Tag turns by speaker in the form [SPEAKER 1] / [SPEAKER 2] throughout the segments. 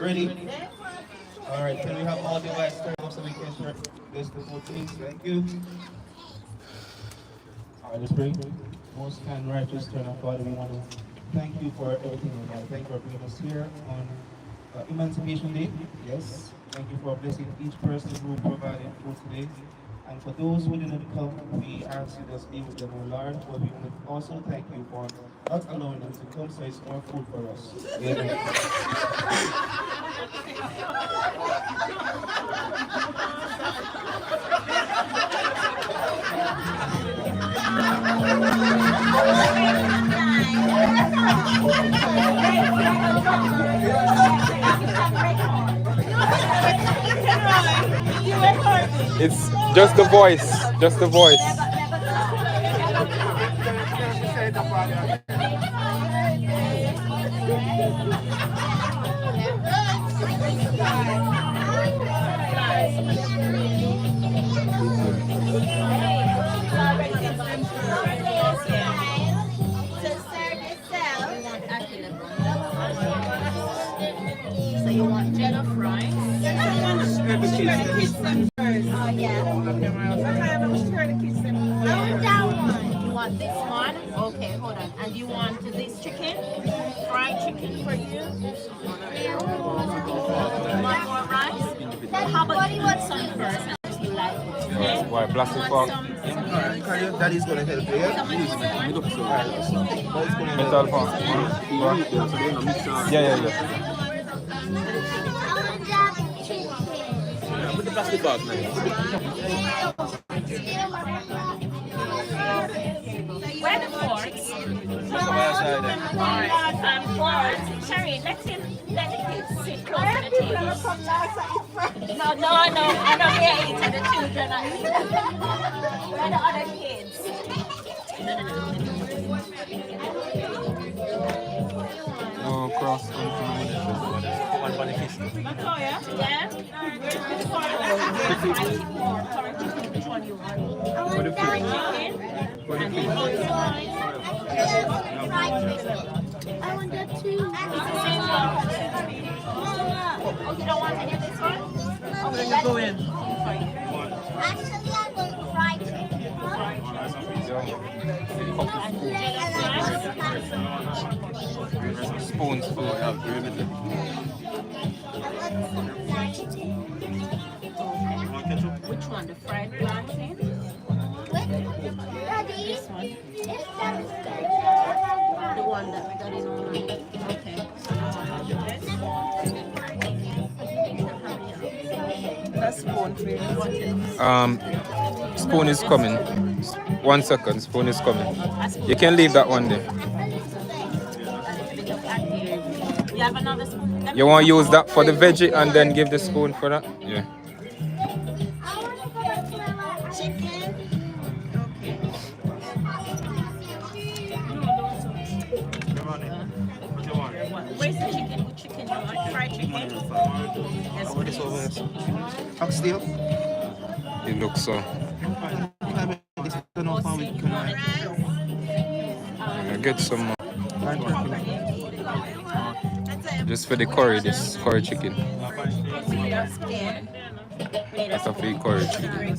[SPEAKER 1] Ready? Alright, can we have all the lights turned off so we can start this before please? Thank you. Alright, let's pray. Most kind, righteous, eternal Father, we want to thank you for everything, Lord. Thank you for bringing us here on Emancipation Day. Yes. Thank you for blessing each person who provided food today. And for those who didn't come, we ask you to be with them, O Lord. But we want to also thank you for not allowing them to come, so it's more food for us. Amen.
[SPEAKER 2] It's just the voice, just the voice.
[SPEAKER 3] So you want Jenna fries? Oh yeah. That one. You want this one? Okay, hold on. And you want this chicken? Fried chicken for you? Want more rice? How about you want some first? And you like it? Okay?
[SPEAKER 2] Why, plastic fork?
[SPEAKER 1] That is going to help you, yeah?
[SPEAKER 2] Metal fork. Yeah.
[SPEAKER 4] Put the plastic bag, man.
[SPEAKER 3] Where the forks? Forks. Sherry, let the kids sit close to the table. No. I know they're eating the children. Where the other kids?
[SPEAKER 2] No cross.
[SPEAKER 3] Yeah? Which one you want? I want fried chicken. I want that too. Oh, you don't want any of this one? Oh, let's go in. Actually, I want fried chicken.
[SPEAKER 2] Spoons for everything.
[SPEAKER 3] Which one? The fried plantain? This one. The one that we got in online. Okay. That's spoon for you.
[SPEAKER 2] Spoon is coming. 1 second, spoon is coming. You can leave that one there.
[SPEAKER 3] You have another spoon?
[SPEAKER 2] You want to use that for the veggie and then give the spoon for that? Yeah.
[SPEAKER 3] Where's the chicken? What chicken you want? Fried chicken? Yes, please.
[SPEAKER 1] Oxtail?
[SPEAKER 2] It looks so. I get some more. Just for the curry, this curry chicken. That's a free curry chicken.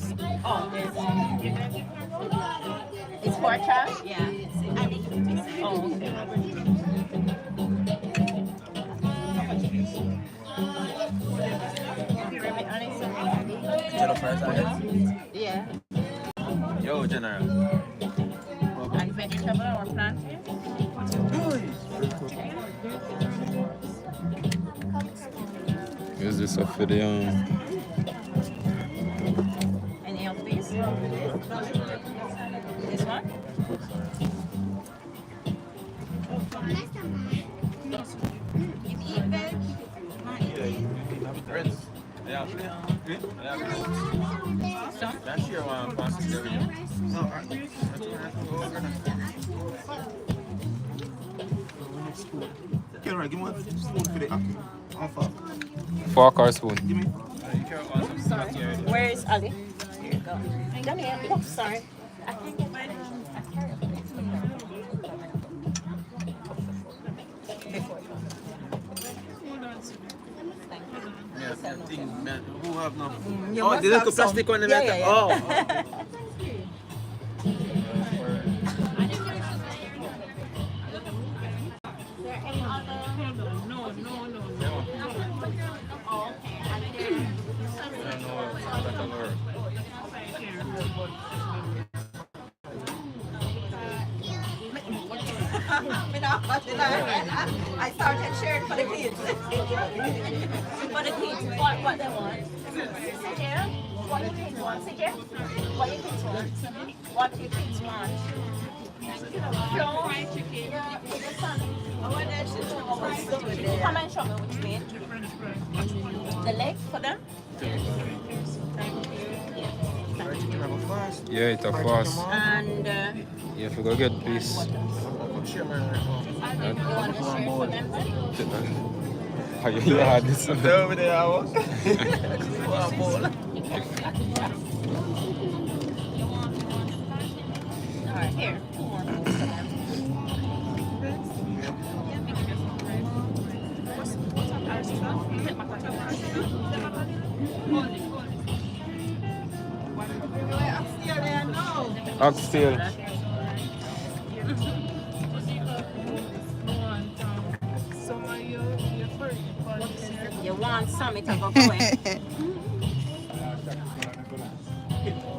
[SPEAKER 3] It's pork chop? Yeah. Oh, okay. Yeah.
[SPEAKER 4] Yo, General.
[SPEAKER 3] And vegetable or plantain?
[SPEAKER 2] Use this up for the
[SPEAKER 3] Any of these? This one?
[SPEAKER 1] Okay, right, give me one spoon for the fork.
[SPEAKER 2] fork or spoon.
[SPEAKER 1] Give me.
[SPEAKER 3] Sorry. Where is Ali? Here you go. Come here. Oh, sorry. I can't get my carry up.
[SPEAKER 4] thing, man. Who have no?
[SPEAKER 5] You
[SPEAKER 4] Oh,
[SPEAKER 5] must
[SPEAKER 4] the little
[SPEAKER 5] have some.
[SPEAKER 4] plastic one in
[SPEAKER 5] Yeah,
[SPEAKER 4] that.
[SPEAKER 5] yeah,
[SPEAKER 4] Oh.
[SPEAKER 5] I started sharing for the kids.
[SPEAKER 3] For the kids, what they want. Sit here. What your kids want. Sit here. What your kids want. What your kids want. Fried chicken. Yeah, with the son. Come and show me which meat. The leg for them?
[SPEAKER 2] Yeah, it's a fast.
[SPEAKER 3] And
[SPEAKER 2] You have to go get this.
[SPEAKER 3] you want to share for them then?
[SPEAKER 2] How you had this?
[SPEAKER 4] Over there, I was.
[SPEAKER 3] Alright, here. Two more bowls for them.
[SPEAKER 2] Oxtail.
[SPEAKER 3] You want some, it will go away.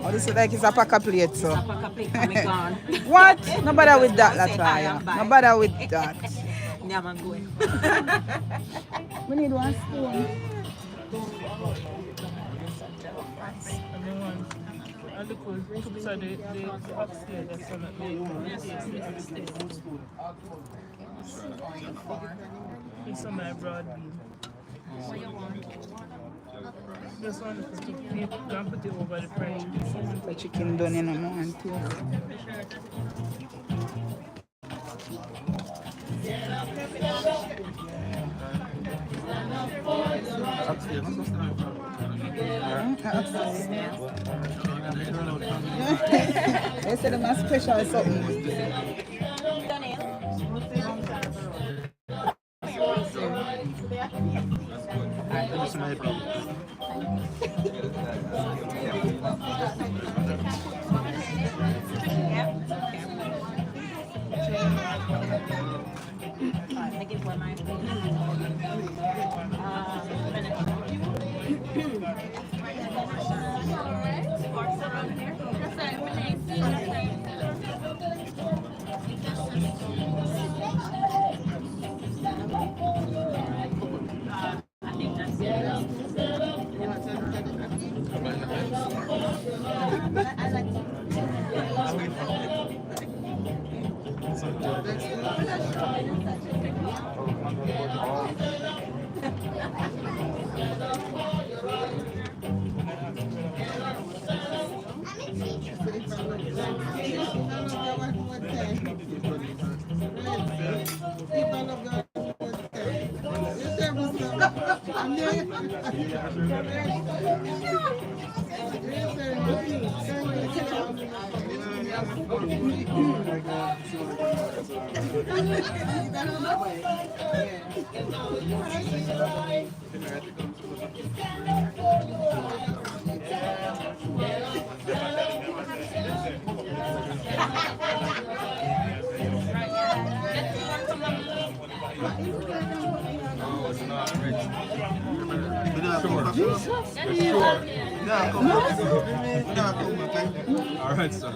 [SPEAKER 5] Oh, this is like it's a pack of plate, so.
[SPEAKER 3] Pack a plate, come gone.
[SPEAKER 5] What? No bother with that,
[SPEAKER 3] Say hi
[SPEAKER 5] Lataya.
[SPEAKER 3] and bye.
[SPEAKER 5] No bother with that.
[SPEAKER 3] Yeah, man, going.
[SPEAKER 5] We need one spoon.
[SPEAKER 6] It's on my broad bean. Just want to put it over the fried chicken.
[SPEAKER 5] The chicken done in a moment too. They said them a special something.
[SPEAKER 4] Alright, sir.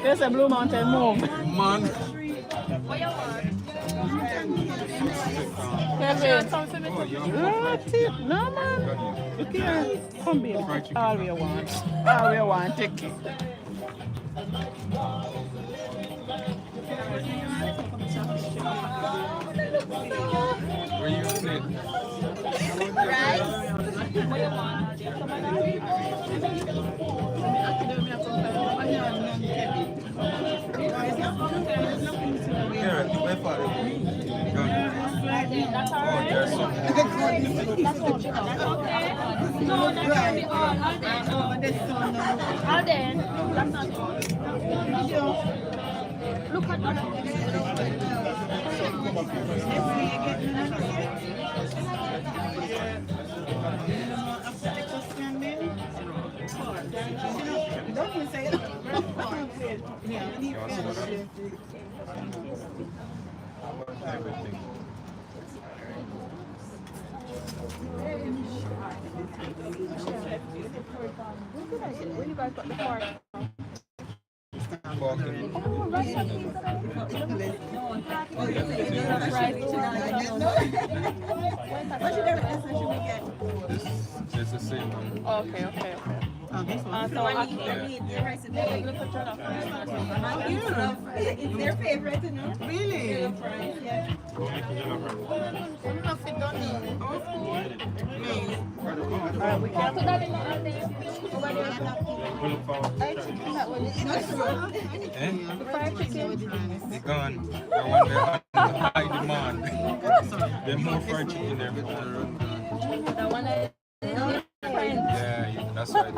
[SPEAKER 6] There's a Blue Mountain move.
[SPEAKER 4] Man.
[SPEAKER 6] No, man. Look here. Come here. All we want. All we want. Take it.
[SPEAKER 2] Where you gonna sit?
[SPEAKER 4] Here, my father.
[SPEAKER 2] Oh, there's some.
[SPEAKER 3] No, that's not the all. All day. That's not all. Look at that.
[SPEAKER 2] Everything.
[SPEAKER 6] Where you guys got the park?
[SPEAKER 2] This is the same one.
[SPEAKER 6] Okay. So I need the rice and
[SPEAKER 5] It's their favorite, you know? Really? Yeah.
[SPEAKER 6] we can't put that in there. The fried chicken.
[SPEAKER 2] They gone. I want the high demand. There's more fried chicken there.
[SPEAKER 6] The one that
[SPEAKER 2] Yeah, that's right.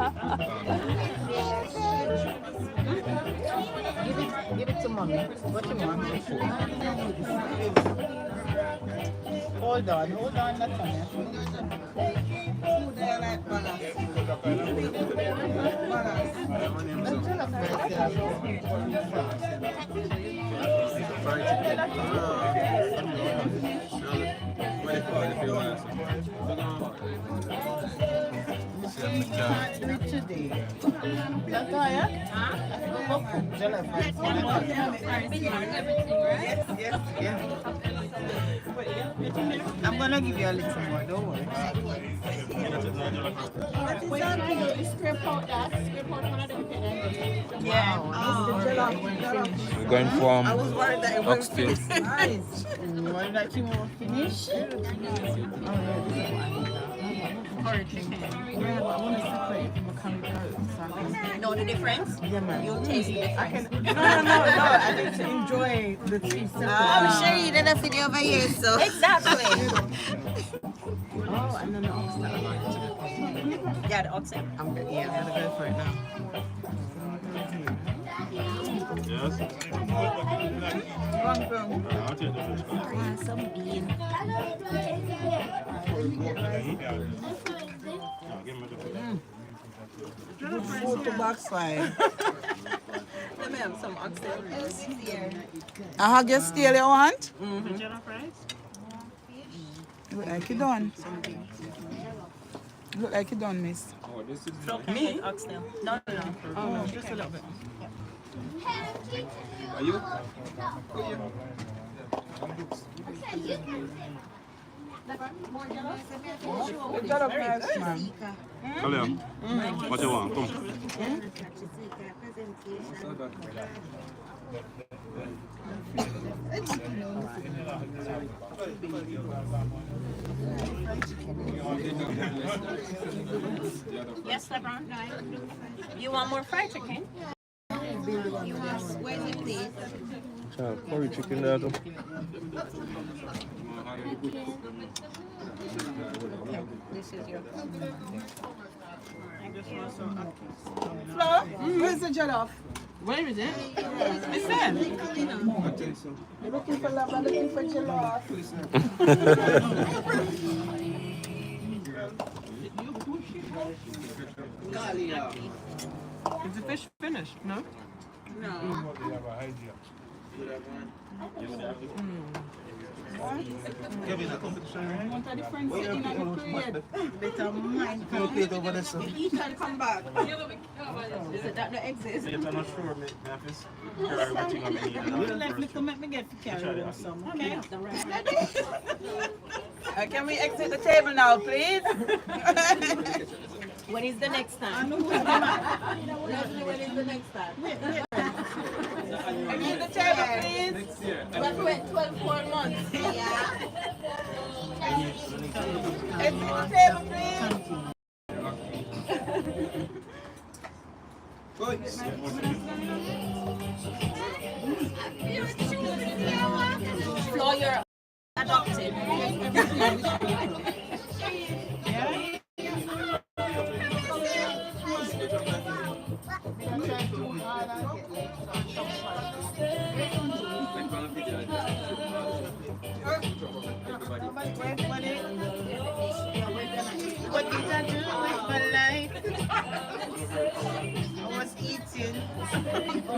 [SPEAKER 6] give it to mommy. What you want? Hold on, that's on there.
[SPEAKER 5] Food I like balance.
[SPEAKER 2] Fried chicken. What do you call it if you want
[SPEAKER 6] Today. That's all, yeah? I'm gonna give you a little more, don't worry.
[SPEAKER 3] Scrape out that. Scrape out one of them.
[SPEAKER 6] Yeah.
[SPEAKER 2] We're going from
[SPEAKER 5] I was worried that it was
[SPEAKER 2] oxtail.
[SPEAKER 5] nice.
[SPEAKER 6] One that you want to finish?
[SPEAKER 3] Know the difference? You taste the difference.
[SPEAKER 6] No. I need to enjoy the tea.
[SPEAKER 5] I'm sure you did a video over here, so.
[SPEAKER 3] Exactly.
[SPEAKER 6] Oh, and then the oxtail.
[SPEAKER 3] Yeah, the oxen.
[SPEAKER 6] I'm gonna go for it now.
[SPEAKER 4] Yes. I'll take the
[SPEAKER 3] Some bean.
[SPEAKER 5] Food to backslide.
[SPEAKER 3] Let me have some oxen.
[SPEAKER 5] I have your steel you want? Look like you done. Look like you done, miss.
[SPEAKER 2] Oh, this is
[SPEAKER 3] Me? Oxtail. No.
[SPEAKER 6] Oh, just a little bit.
[SPEAKER 2] Are you?
[SPEAKER 5] You got up nice, man.
[SPEAKER 4] Hello. What you want? Come.
[SPEAKER 3] Yes, LeBron. You want more fried chicken? Where's it, please?
[SPEAKER 4] Curry chicken there too.
[SPEAKER 3] This is your.
[SPEAKER 5] Flo, where's the jollof?
[SPEAKER 6] Where is it? It's there.
[SPEAKER 5] You're looking for love, I'm looking for jollof.
[SPEAKER 6] Is the fish finished? No?
[SPEAKER 4] Kevin, I come to the show.
[SPEAKER 5] Want a different setting on the period. Better mind.
[SPEAKER 4] Plate over there, sir.
[SPEAKER 5] Eat and come back.
[SPEAKER 3] Is it that no exist?
[SPEAKER 4] I'm not sure, me office. Everything I'm in.
[SPEAKER 6] Let me come, let me get to carry them some. Okay.
[SPEAKER 5] Can we exit the table now, please?
[SPEAKER 3] When is the next time?
[SPEAKER 5] When is the next time? Exit the table, please.
[SPEAKER 3] Let's wait 12 months. Yeah.
[SPEAKER 5] Exit the table, please.
[SPEAKER 3] Flo, you're adopted.
[SPEAKER 6] What did I do with my life? I was eating. How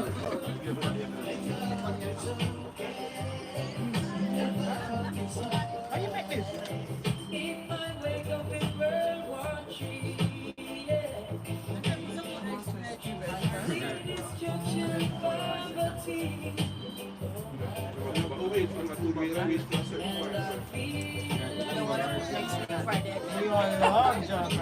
[SPEAKER 6] you make this? You are a long job.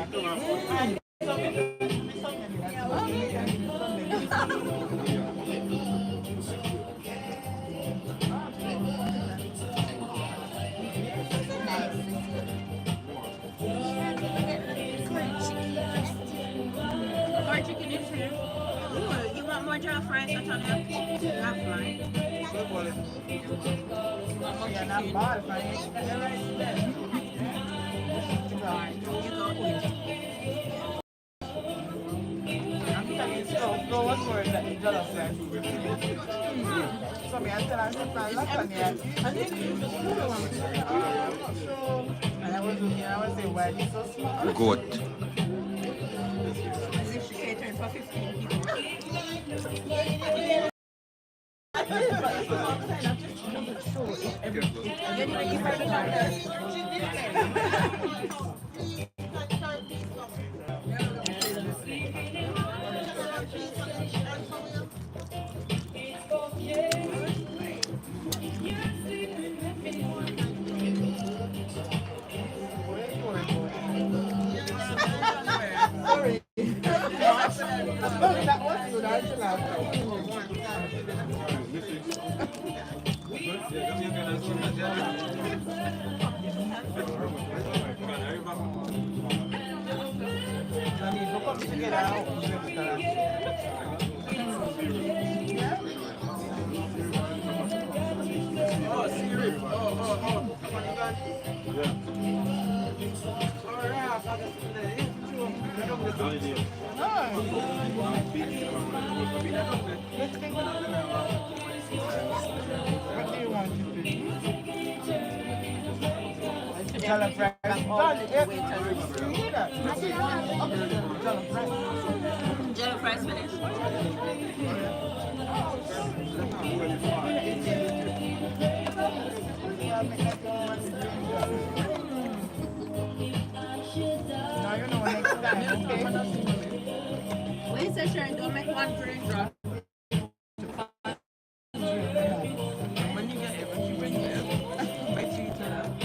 [SPEAKER 3] Or chicken is here. Ooh, you want more jollof rice, Antonio? Jollof rice.
[SPEAKER 6] You're not bad, man.
[SPEAKER 3] You go eat.
[SPEAKER 6] I'm telling you, go what's word that you jollof rice. So me, I tell her, I'm not laughing here. And then you just pull on me. And I was looking, I was saying, why are you so small?
[SPEAKER 2] Goat.
[SPEAKER 3] As if she catering for 15 people. Anyway, you heard about her.
[SPEAKER 6] Sorry. That was good, I should laugh. I need to come together out.
[SPEAKER 2] Oh, serious? Oh.
[SPEAKER 6] What do you want to do? Jollof rice.
[SPEAKER 3] Jollof rice finished.
[SPEAKER 6] Now you know next time, okay?
[SPEAKER 3] Wait, so Sharon, don't make one drink drop.
[SPEAKER 6] When you get everything, when you get everything, I treat her.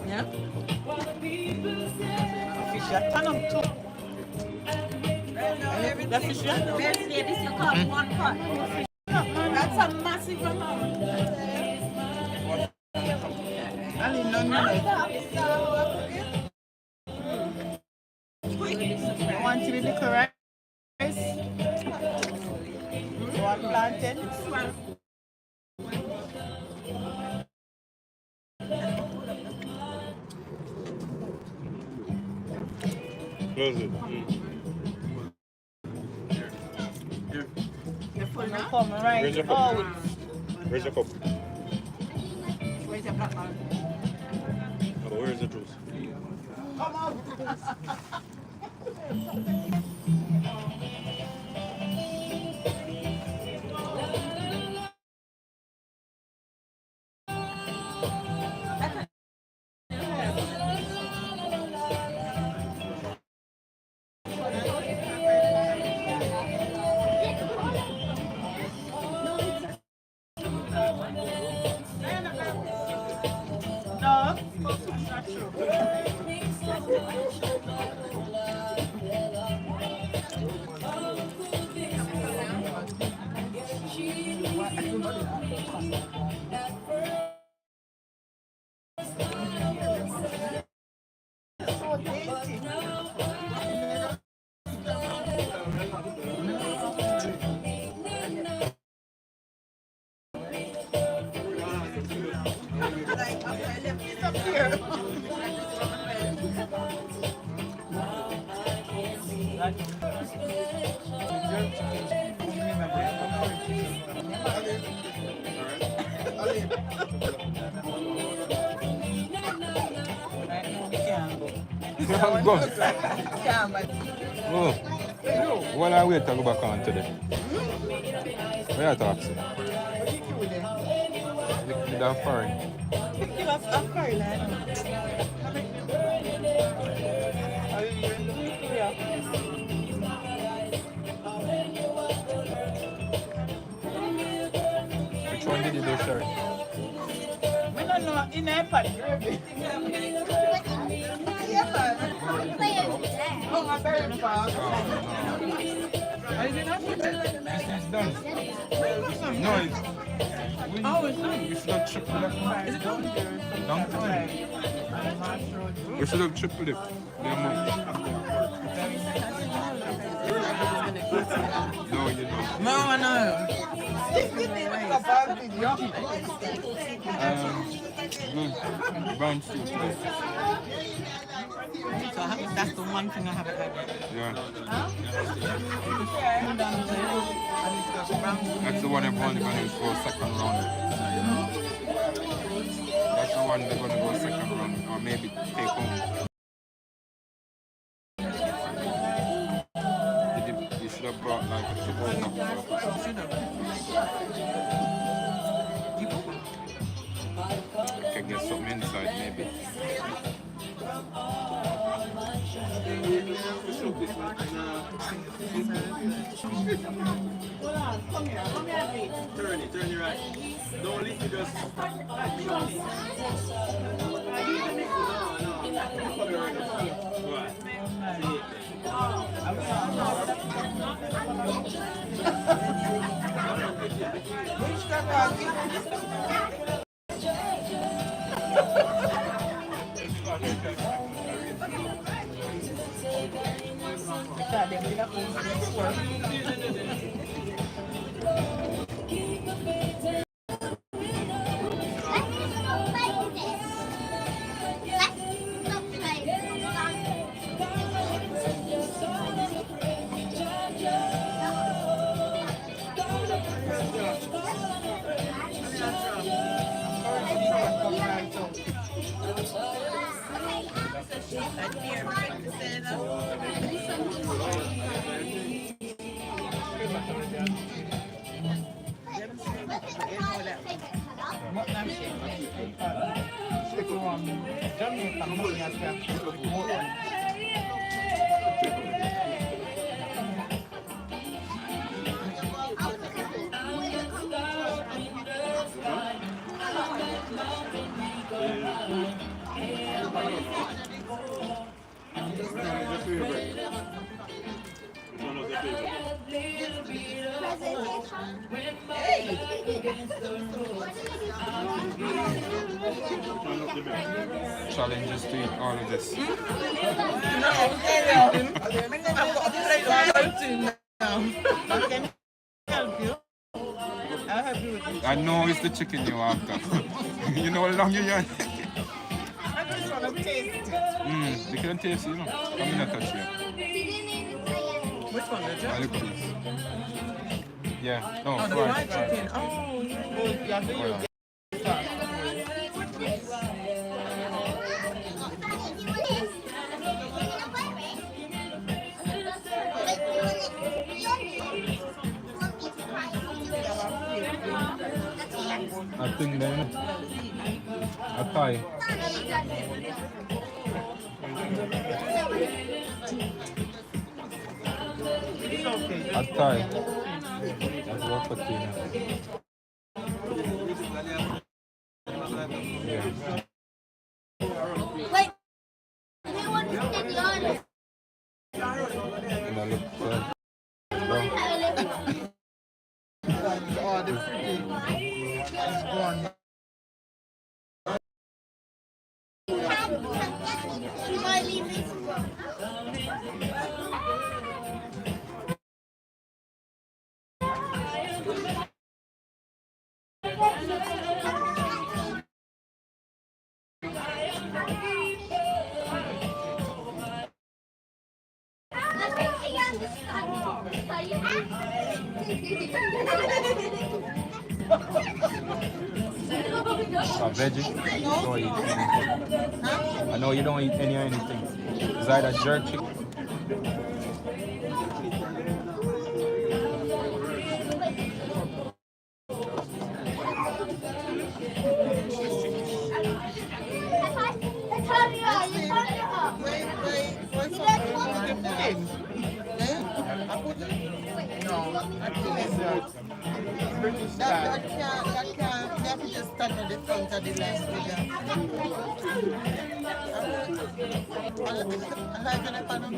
[SPEAKER 6] Yeah? Fish, you turn up too. The fish, you
[SPEAKER 3] There's ladies you call one pot. That's a massive amount.
[SPEAKER 6] I need none of You want to be the correct rice? You want plantain?
[SPEAKER 2] Close it.
[SPEAKER 3] You're full now?
[SPEAKER 6] Come right
[SPEAKER 2] Where's your cup?
[SPEAKER 6] out.
[SPEAKER 2] Where's your cup?
[SPEAKER 3] Where's your pot?
[SPEAKER 2] Oh, where's the juice?
[SPEAKER 6] Come on. No, that's not true. So tasty. It's up here.
[SPEAKER 2] Go.
[SPEAKER 6] Yeah, but
[SPEAKER 2] Oh.
[SPEAKER 7] Well, I wait to go back on today. Where you talk to? The damn foreign. Which one did you do, sir?
[SPEAKER 6] We don't know in iPad. Oh, I'm very fast. I did not put it.
[SPEAKER 7] It's done. No, it's...
[SPEAKER 6] Oh, it's done.
[SPEAKER 7] We should have tripled it.
[SPEAKER 6] Is it done?
[SPEAKER 7] Long time. We should have tripled it. No, you don't.
[SPEAKER 6] No, no.
[SPEAKER 7] Good. Brown soup.
[SPEAKER 6] So that's the one thing I haven't had.
[SPEAKER 7] Yeah. That's the one everyone's going to go second round. That's the one they're going to go second round, or maybe take home. You should have brought like a open up. Can get something inside maybe.
[SPEAKER 2] Turn it right. Don't leave it just.
[SPEAKER 7] Challenges to eat all of this.
[SPEAKER 6] No, I've got a plate of protein now. I can help you. I'll help you with this.
[SPEAKER 7] I know it's the chicken you after. You know how long you are.
[SPEAKER 6] I just want to taste it.
[SPEAKER 7] You can taste it, you know. Come in and touch you.
[SPEAKER 6] Which one, the
[SPEAKER 7] A
[SPEAKER 6] judge?
[SPEAKER 7] little piece. Yeah, no,
[SPEAKER 6] Oh, the fried chicken. Oh, yeah.
[SPEAKER 7] Oh, yeah. I think then a Thai. A Thai. That's what potato. Yeah.
[SPEAKER 3] Wait, we want to get the order.
[SPEAKER 7] And I look good.
[SPEAKER 6] Oh, the freaking is gone.
[SPEAKER 3] You might leave this one.
[SPEAKER 7] A veggie? Don't eat anything. I know you don't eat anything. It's either jerk chicken.
[SPEAKER 6] That can't, they have to just stand on the front of the line with them. I like when I find them.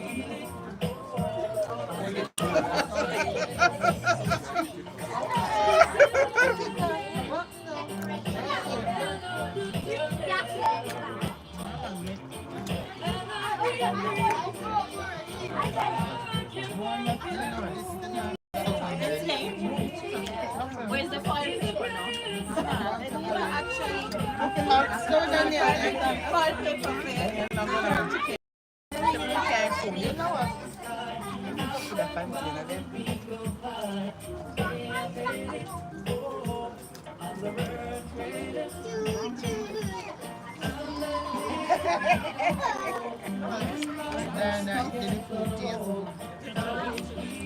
[SPEAKER 3] Where's the file paper now?
[SPEAKER 6] Slow down here. File paper. You know what?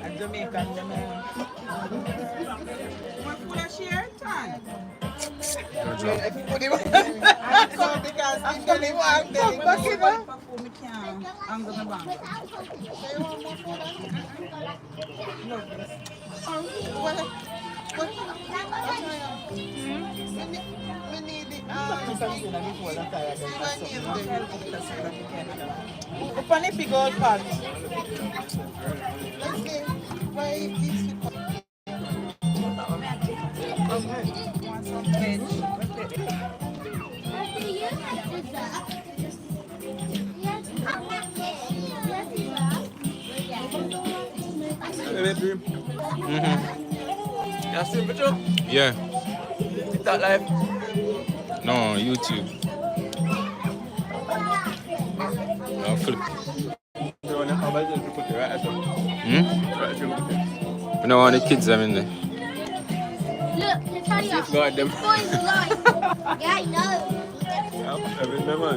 [SPEAKER 6] And Jamaican, what would I share time? Everybody wants because people want them. I'm going to bank. We need it. Open the big old pot. Let's see. Why is it? Want some veg?
[SPEAKER 2] You see the picture?
[SPEAKER 7] Yeah.
[SPEAKER 2] TikTok live.
[SPEAKER 7] No, YouTube. No, flip.
[SPEAKER 2] You want to have a little put it right as well. Right as well.
[SPEAKER 7] You know all the kids I'm in there.
[SPEAKER 3] Look, hurry up.
[SPEAKER 2] God, them.
[SPEAKER 3] Boys alive. Yeah, I know.
[SPEAKER 2] I remember.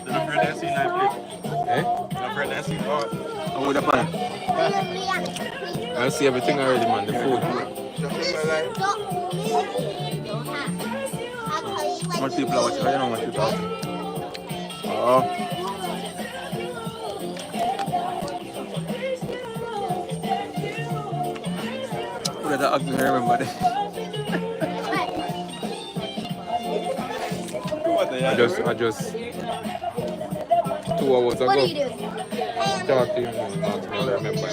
[SPEAKER 4] Not for that scene I played.
[SPEAKER 7] Eh?
[SPEAKER 4] Not for that scene. Oh,
[SPEAKER 2] I'm with the pan.
[SPEAKER 7] I see everything already, man. The food.
[SPEAKER 2] How much people are watching? I don't know how much people are watching. Oh. Look at that ugly hair, remember that?
[SPEAKER 7] I just 2 hours ago.
[SPEAKER 3] What are you doing?
[SPEAKER 7] Talk to you, not to remember.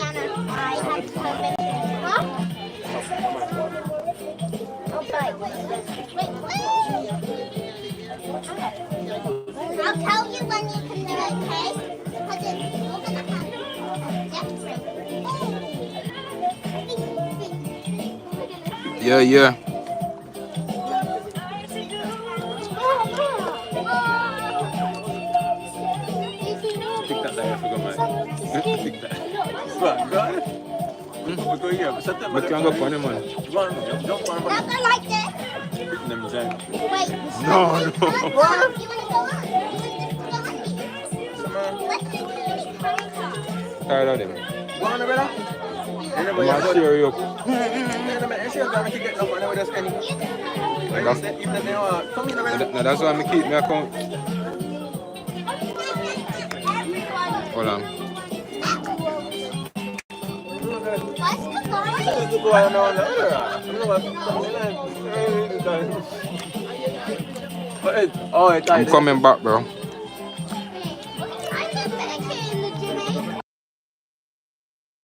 [SPEAKER 3] I'll tell you when you can do it, okay? Because you're going to have
[SPEAKER 7] Yeah.
[SPEAKER 2] TikTok live, I forgot my TikTok. God. We're going here.
[SPEAKER 7] But you can go funny, man.
[SPEAKER 2] Jump on.
[SPEAKER 3] Not gonna like this.
[SPEAKER 2] Pick them down.
[SPEAKER 3] Wait.
[SPEAKER 7] No.
[SPEAKER 3] You want to go on?
[SPEAKER 7] Tired of them.
[SPEAKER 2] Go on, brother.
[SPEAKER 7] I'm going to cheer you up. Now that's why I keep my account. Hold on. I'm coming back, bro.